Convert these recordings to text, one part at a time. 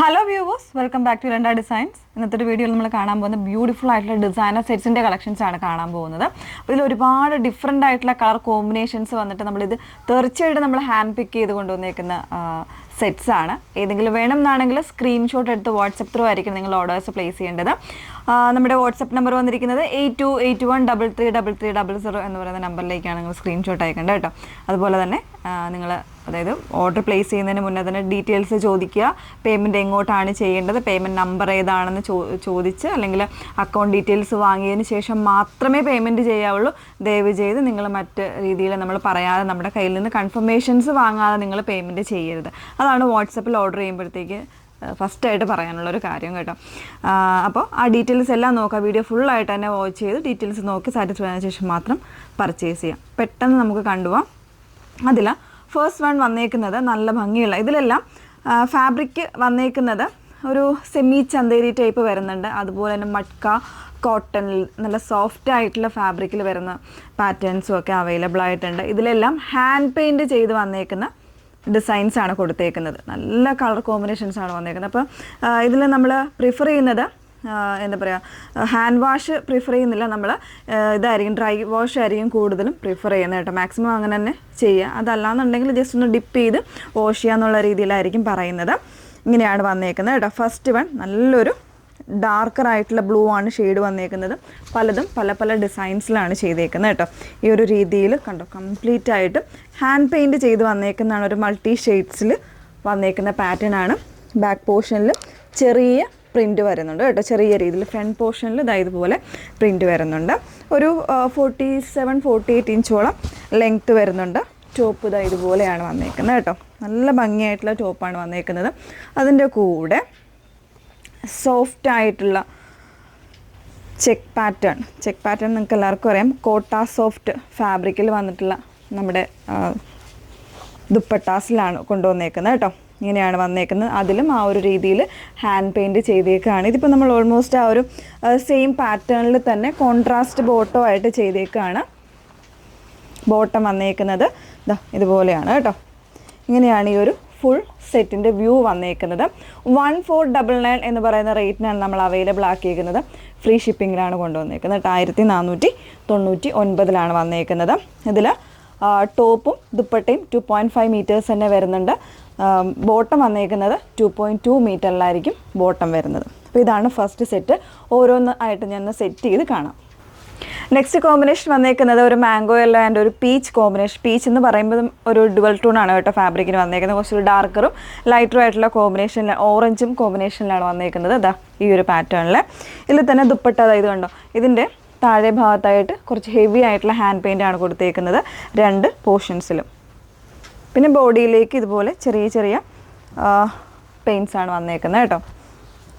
Hello viewers, welcome back to രണ്ട designs. ഇന്നത്തെ വീഡിയോയിൽ നമ്മൾ കാണാൻ പോകുന്ന ബ്യൂട്ടിഫുൾ ആയിട്ടുള്ള ഡിസൈനർ സെറ്റ്സിൻ്റെ കളക്ഷൻസ് ആണ് കാണാൻ പോകുന്നത്. അപ്പോൾ ഇതിൽ ഒരുപാട് ഡിഫറെൻ്റ് ആയിട്ടുള്ള കളർ കോമ്പിനേഷൻസ് വന്നിട്ട് നമ്മളിത് തീർച്ചയായിട്ടും നമ്മൾ ഹാൻഡ് പിക്ക് ചെയ്ത് കൊണ്ടുവന്നേക്കുന്ന സെറ്റ്സ് ആണ്. ഏതെങ്കിലും വേണം എന്നാണെങ്കിൽ സ്ക്രീൻഷോട്ട് എടുത്ത് വാട്സപ്പ് ത്രൂ ആയിരിക്കും നിങ്ങൾ ഓർഡേഴ്സ് പ്ലേസ് ചെയ്യേണ്ടത്. നമ്മുടെ വാട്സപ്പ് നമ്പർ വന്നിരിക്കുന്നത് 8281333300 എന്ന് പറയുന്ന നമ്പറിലേക്കാണ് നിങ്ങൾ സ്ക്രീൻഷോട്ട് അയക്കേണ്ടത് കേട്ടോ. അതുപോലെ തന്നെ നിങ്ങൾ അതായത് ഓർഡർ പ്ലേസ് ചെയ്യുന്നതിന് മുന്നേ തന്നെ ഡീറ്റെയിൽസ് ചോദിക്കുക. പേയ്മെൻറ്റ് എങ്ങോട്ടാണ് ചെയ്യേണ്ടത്, പേയ്മെൻറ്റ് നമ്പർ ഏതാണെന്ന് ചോദിച്ച് അല്ലെങ്കിൽ അക്കൗണ്ട് ഡീറ്റെയിൽസ് വാങ്ങിയതിന് ശേഷം മാത്രമേ പേയ്മെൻറ്റ് ചെയ്യാവുള്ളൂ. ദയവ് ചെയ്ത് നിങ്ങൾ മറ്റ് രീതിയിൽ നമ്മൾ പറയാതെ നമ്മുടെ കയ്യിൽ നിന്ന് കൺഫർമേഷൻസ് വാങ്ങാതെ നിങ്ങൾ പേയ്മെൻറ്റ് ചെയ്യരുത്. അതാണ് വാട്സപ്പിൽ ഓർഡർ ചെയ്യുമ്പോഴത്തേക്ക് ഫസ്റ്റായിട്ട് പറയാനുള്ളൊരു കാര്യം കേട്ടോ. അപ്പോൾ ആ ഡീറ്റെയിൽസ് എല്ലാം നോക്കുക. വീഡിയോ ഫുള്ളായിട്ട് തന്നെ വാച്ച് ചെയ്ത് ഡീറ്റെയിൽസ് നോക്കി സാറ്റിസ്ഫൈ ആയതിനു ശേഷം മാത്രം പർച്ചേസ് ചെയ്യാം. പെട്ടെന്ന് നമുക്ക് കണ്ടുപോകാം. അതിൽ ഫസ്റ്റ് വൺ വന്നേക്കുന്നത് നല്ല ഭംഗിയുള്ള, ഇതിലെല്ലാം ഫാബ്രിക് വന്നേക്കുന്നത് ഒരു സെമി ചന്തേരി ടൈപ്പ് വരുന്നുണ്ട്. അതുപോലെ തന്നെ മട്ക കോട്ടണിൽ നല്ല സോഫ്റ്റ് ആയിട്ടുള്ള ഫാബ്രിക്കിൽ വരുന്ന പാറ്റേൺസും ഒക്കെ അവൈലബിൾ ആയിട്ടുണ്ട്. ഇതിലെല്ലാം ഹാൻഡ് പെയിൻറ്റ് ചെയ്ത് വന്നേക്കുന്ന ഡിസൈൻസ് ആണ് കൊടുത്തേക്കുന്നത്. നല്ല കളർ കോമ്പിനേഷൻസ് ആണ് വന്നേക്കുന്നത്. അപ്പോൾ ഇതിൽ നമ്മൾ പ്രിഫർ ചെയ്യുന്നത് എന്താ പറയുക, ഹാൻഡ് വാഷ് പ്രിഫർ ചെയ്യുന്നില്ല. നമ്മൾ ഇതായിരിക്കും ഡ്രൈ വാഷ് ആയിരിക്കും കൂടുതലും പ്രിഫർ ചെയ്യുന്നത് കേട്ടോ. മാക്സിമം അങ്ങനെ തന്നെ ചെയ്യുക. അതല്ലാന്നുണ്ടെങ്കിൽ ജസ്റ്റ് ഒന്ന് ഡിപ്പ് ചെയ്ത് വാഷ് ചെയ്യുക എന്നുള്ള രീതിയിലായിരിക്കും പറയുന്നത്. ഇങ്ങനെയാണ് വന്നേക്കുന്നത് കേട്ടോ. ഫസ്റ്റ് വൺ നല്ലൊരു ഡാർക്കർ ആയിട്ടുള്ള ബ്ലൂ ആണ് ഷെയ്ഡ് വന്നേക്കുന്നത്. പലതും പല പല ഡിസൈൻസിലാണ് ചെയ്തേക്കുന്നത് കേട്ടോ. ഈ ഒരു രീതിയിൽ കണ്ടോ, കംപ്ലീറ്റ് ആയിട്ട് ഹാൻഡ് പെയിൻറ്റ് ചെയ്ത് വന്നേക്കുന്നതാണ്. ഒരു മൾട്ടി ഷെയ്ഡ്സിൽ വന്നേക്കുന്ന പാറ്റേൺ ആണ്. ബാക്ക് പോർഷനിൽ ചെറിയ പ്രിൻറ്റ് വരുന്നുണ്ട് കേട്ടോ. ചെറിയ രീതിയിൽ ഫ്രണ്ട് പോർഷനിൽ ഇതുപോലെ പ്രിൻറ്റ് വരുന്നുണ്ട്. ഒരു 47-48 ഇഞ്ചോളം ലെങ്ത്ത് വരുന്നുണ്ട്. ടോപ്പ് ഇതുപോലെയാണ് വന്നേക്കുന്നത് കേട്ടോ. നല്ല ഭംഗിയായിട്ടുള്ള ടോപ്പാണ് വന്നേക്കുന്നത്. അതിൻ്റെ കൂടെ സോഫ്റ്റ് ആയിട്ടുള്ള ചെക്ക് പാറ്റേൺ നിങ്ങൾക്ക് എല്ലാവർക്കും അറിയാം. കോട്ട സോഫ്റ്റ് ഫാബ്രിക്കിൽ വന്നിട്ടുള്ള നമ്മുടെ ദുപ്പട്ടാസിലാണ് കൊണ്ടുവന്നേക്കുന്നത് കേട്ടോ. ഇങ്ങനെയാണ് വന്നേക്കുന്നത്. അതിലും ആ ഒരു രീതിയിൽ ഹാൻഡ് പെയിൻറ്റ് ചെയ്തേക്കുകയാണ്. ഇതിപ്പോൾ നമ്മൾ ഓൾമോസ്റ്റ് ആ ഒരു സെയിം പാറ്റേണിൽ തന്നെ കോൺട്രാസ്റ്റ് ബോട്ടം ആയിട്ട് ചെയ്തേക്കുകയാണ്. ബോട്ടം വന്നേക്കുന്നത് ഇതുപോലെയാണ് കേട്ടോ. ഇങ്ങനെയാണ് ഈ ഒരു ഫുൾ സെറ്റിൻ്റെ വ്യൂ വന്നേക്കുന്നത്. 1499 എന്ന് പറയുന്ന റേറ്റിനാണ് നമ്മൾ അവൈലബിൾ ആക്കിയിരിക്കുന്നത്. ഫ്രീ ഷിപ്പിങ്ങിലാണ് കൊണ്ടുവന്നേക്കുന്നത്. 1499 വന്നേക്കുന്നത്. ഇതിൽ ടോപ്പും ദുപ്പട്ടയും 2.5 മീറ്റേഴ്സ് തന്നെ വരുന്നുണ്ട്. ബോട്ടം വന്നേക്കുന്നത് 2.2 മീറ്ററിലായിരിക്കും ബോട്ടം വരുന്നത്. അപ്പോൾ ഇതാണ് ഫസ്റ്റ് സെറ്റ്. ഓരോന്ന് ആയിട്ട് ഞാൻ സെറ്റ് ചെയ്ത് കാണാം. നെക്സ്റ്റ് കോമ്പിനേഷൻ വന്നേക്കുന്നത് ഒരു മാംഗോ യെല്ലോ ആൻഡ് ഒരു പീച്ച് കോമ്പിനേഷൻ. പീച്ച് എന്ന് പറയുമ്പോൾ ഒരു ഡുവൽ ടൂണാണ് കേട്ടോ ഫാബ്രിക്കിന് വന്നേക്കുന്നത്. കുറച്ചൊരു ഡാർക്കറും ലൈറ്ററും ആയിട്ടുള്ള കോമ്പിനേഷനിൽ ഓറഞ്ചും കോമ്പിനേഷനിലാണ് വന്നേക്കുന്നത്. ഈ ഒരു പാറ്റേണിൽ ഇതിൽ തന്നെ ദുപ്പട്ട ഇത് കണ്ടോ. ഇതിൻ്റെ താഴെ ഭാഗത്തായിട്ട് കുറച്ച് ഹെവി ആയിട്ടുള്ള ഹാൻഡ് പെയിൻ്റ് ആണ് കൊടുത്തേക്കുന്നത് 2 പോർഷൻസിലും. പിന്നെ ബോഡിയിലേക്ക് ഇതുപോലെ ചെറിയ ചെറിയ പെയിൻറ്റ്സ് ആണ് വന്നേക്കുന്നത് കേട്ടോ.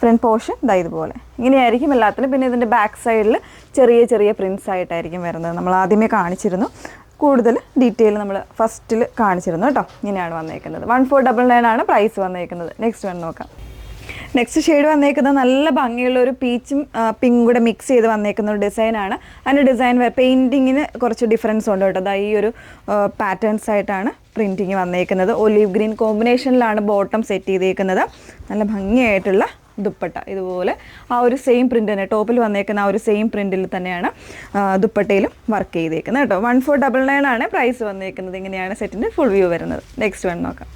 ഫ്രണ്ട് പോർഷൻ ഇതുപോലെ ഇങ്ങനെയായിരിക്കും എല്ലാത്തിലും. പിന്നെ ഇതിൻ്റെ ബാക്ക് സൈഡിൽ ചെറിയ ചെറിയ പ്രിൻറ്റ്സ് ആയിട്ടായിരിക്കും വരുന്നത്. നമ്മൾ ആദ്യമേ കാണിച്ചിരുന്നു. കൂടുതൽ ഡീറ്റെയിൽ നമ്മൾ ഫസ്റ്റിൽ കാണിച്ചിരുന്നു കേട്ടോ. ഇങ്ങനെയാണ് വന്നേക്കുന്നത്. 1499 ആണ് പ്രൈസ് വന്നേക്കുന്നത്. നെക്സ്റ്റ് വൺ നോക്കാം. നെക്സ്റ്റ് ഷെയ്ഡ് വന്നേക്കുന്നത് നല്ല ഭംഗിയുള്ള ഒരു പീച്ചും പിങ്കും കൂടെ മിക്സ് ചെയ്ത് വന്നേക്കുന്ന ഒരു ഡിസൈനാണ്. അതിൻ്റെ ഡിസൈൻ പെയിൻറ്റിങ്ങിന് കുറച്ച് ഡിഫറൻസ് ഉണ്ട് കേട്ടോ. ഈ ഒരു പാറ്റേൺസ് ആയിട്ടാണ് പ്രിൻറ്റിങ് വന്നേക്കുന്നത്. ഒലീവ് ഗ്രീൻ കോമ്പിനേഷനിലാണ് ബോട്ടം സെറ്റ് ചെയ്തേക്കുന്നത്. നല്ല ഭംഗിയായിട്ടുള്ള ദുപ്പട്ട ഇതുപോലെ ആ ഒരു സെയിം പ്രിൻ്റ് തന്നെ ടോപ്പിൽ വന്നേക്കുന്ന ആ ഒരു സെയിം പ്രിൻറ്റിൽ തന്നെയാണ് ദുപ്പട്ടയിലും വർക്ക് ചെയ്തേക്കുന്നത് കേട്ടോ. 1499 ആണ് പ്രൈസ് വന്നേക്കുന്നത്. ഇങ്ങനെയാണ് സെറ്റിൻ്റെ ഫുൾ വ്യൂ വരുന്നത്. നെക്സ്റ്റ് വൺ നോക്കാം.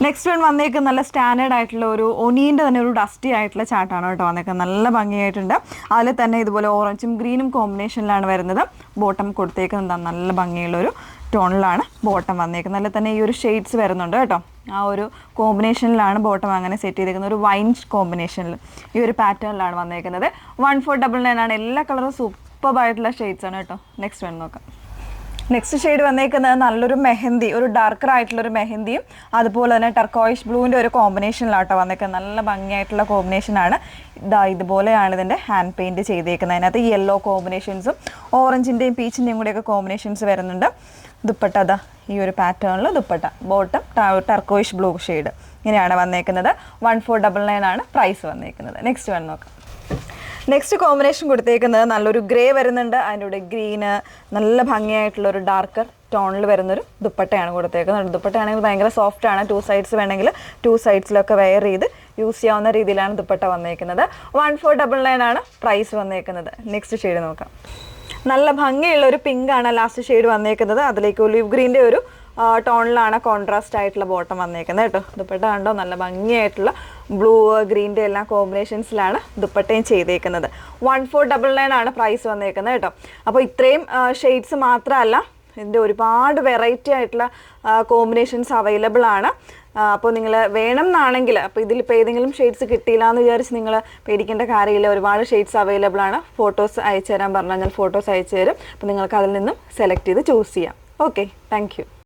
നെക്സ്റ്റ് വൺ വന്നേക്കുന്നത് നല്ല സ്റ്റാൻഡേർഡ് ആയിട്ടുള്ള ഒരു ഒനീൻ്റെ തന്നെ ഒരു ഡസ്റ്റി ആയിട്ടുള്ള ചാർട്ടാണ് കേട്ടോ വന്നേക്കുന്നത്. നല്ല ഭംഗിയായിട്ടുണ്ട്. അതിൽ തന്നെ ഇതുപോലെ ഓറഞ്ചും ഗ്രീനും കോമ്പിനേഷനിലാണ് വരുന്നത്. ബോട്ടം കൊടുത്തേക്കുന്നത് നല്ല ഭംഗിയുള്ളൊരു ടോണിലാണ് ബോട്ടം വന്നേക്കുന്നത്. അതിൽ തന്നെ ഈ ഒരു ഷെയ്ഡ്സ് വരുന്നുണ്ട് കേട്ടോ. ആ ഒരു കോമ്പിനേഷനിലാണ് ബോട്ടം അങ്ങനെ സെറ്റ് ചെയ്തേക്കുന്നത്. ഒരു വൈൻ കോമ്പിനേഷനിൽ ഈ ഒരു പാറ്റേണിലാണ് വന്നേക്കുന്നത്. 1499 ആണ്. എല്ലാ കളറും സൂപ്പറായിട്ടുള്ള ഷെയ്ഡ്സ് ആണ് കേട്ടോ. നെക്സ്റ്റ് വൺ നോക്കാം. നെക്സ്റ്റ് ഷെയ്ഡ് വന്നേക്കുന്നത് നല്ലൊരു മെഹന്തി, ഒരു ഡാർക്കർ ആയിട്ടുള്ളൊരു മെഹന്തിയും അതുപോലെ തന്നെ ടർക്കോയിഷ് ബ്ലൂവിൻ്റെ ഒരു കോമ്പിനേഷനിലാട്ടോ വന്നേക്കുന്നത്. നല്ല ഭംഗിയായിട്ടുള്ള കോമ്പിനേഷനാണ്. ഇതുപോലെയാണ് ഇതിൻ്റെ ഹാൻഡ് പെയിൻറ്റ് ചെയ്തേക്കുന്നത്. അതിനകത്ത് യെല്ലോ കോമ്പിനേഷൻസും ഓറഞ്ചിൻ്റെയും പീച്ചിൻ്റെയും കൂടെയൊക്കെ കോമ്പിനേഷൻസ് വരുന്നുണ്ട്. ദുപ്പട്ട ഈ ഒരു പാറ്റേണിൽ dupatta. Bottom turquoise blue shade. ഇങ്ങനെയാണ് വന്നേക്കുന്നത്. 1499 ആണ് പ്രൈസ് വന്നേക്കുന്നത്. നെക്സ്റ്റ് വൺ നോക്കാം. നെക്സ്റ്റ് കോമ്പിനേഷൻ കൊടുത്തേക്കുന്നത് നല്ലൊരു ഗ്രേ വരുന്നുണ്ട്, അതിൻ്റെ കൂടെ ഗ്രീന്, നല്ല ഭംഗിയായിട്ടുള്ളൊരു ഡാർക്കർ ടോണിൽ വരുന്നൊരു ദുപ്പട്ടയാണ് കൊടുത്തേക്കുന്നത്. ദുപ്പട്ടയാണെങ്കിൽ ഭയങ്കര സോഫ്റ്റാണ്, 2 സൈഡ്സ് വേണമെങ്കിൽ 2 സൈഡ്സിലൊക്കെ വെയർ ചെയ്ത് യൂസ് ചെയ്യാവുന്ന രീതിയിലാണ് ദുപ്പട്ട വന്നേക്കുന്നത്. 1499 ആണ് പ്രൈസ് വന്നേക്കുന്നത്. നെക്സ്റ്റ് ഷെയ്ഡ് നോക്കാം. നല്ല ഭംഗിയുള്ള ഒരു പിങ്ക് ആണ് ലാസ്റ്റ് ഷെയ്ഡ് വന്നേക്കുന്നത്. അതിലേക്ക് ഒലിവ് ഗ്രീൻ്റെ ഒരു ടോണിലാണ് കോൺട്രാസ്റ്റ് ആയിട്ടുള്ള ബോട്ടം വന്നേക്കുന്നത് കേട്ടോ. ദുപ്പട്ട കണ്ടോ, നല്ല ഭംഗിയായിട്ടുള്ള ബ്ലൂ ഗ്രീൻ്റെ എല്ലാം കോമ്പിനേഷൻസിലാണ് ദുപ്പട്ടയും ചെയ്തേക്കുന്നത്. 1499 ആണ് പ്രൈസ് വന്നേക്കുന്നത് കേട്ടോ. അപ്പോൾ ഇത്രയും ഷെയ്ഡ്സ് മാത്രമല്ല, ഇതിൻ്റെ ഒരുപാട് വെറൈറ്റി ആയിട്ടുള്ള കോമ്പിനേഷൻസ് അവൈലബിൾ ആണ്. അപ്പോൾ നിങ്ങൾ വേണം എന്നാണെങ്കിൽ, അപ്പോൾ ഇതിലിപ്പോൾ ഏതെങ്കിലും ഷെയ്ഡ്സ് കിട്ടിയില്ല എന്ന് വിചാരിച്ച് നിങ്ങൾ പേടിക്കേണ്ട കാര്യമില്ല. ഒരുപാട് ഷെയ്ഡ്സ് അവൈലബിൾ ആണ്. ഫോട്ടോസ് അയച്ചു തരാൻ പറഞ്ഞാൽ ഞാൻ ഫോട്ടോസ് അയച്ചു തരും. അപ്പോൾ നിങ്ങൾക്ക് അതിൽ നിന്നും സെലക്ട് ചെയ്ത് ചൂസ് ചെയ്യാം. Okay, thank you.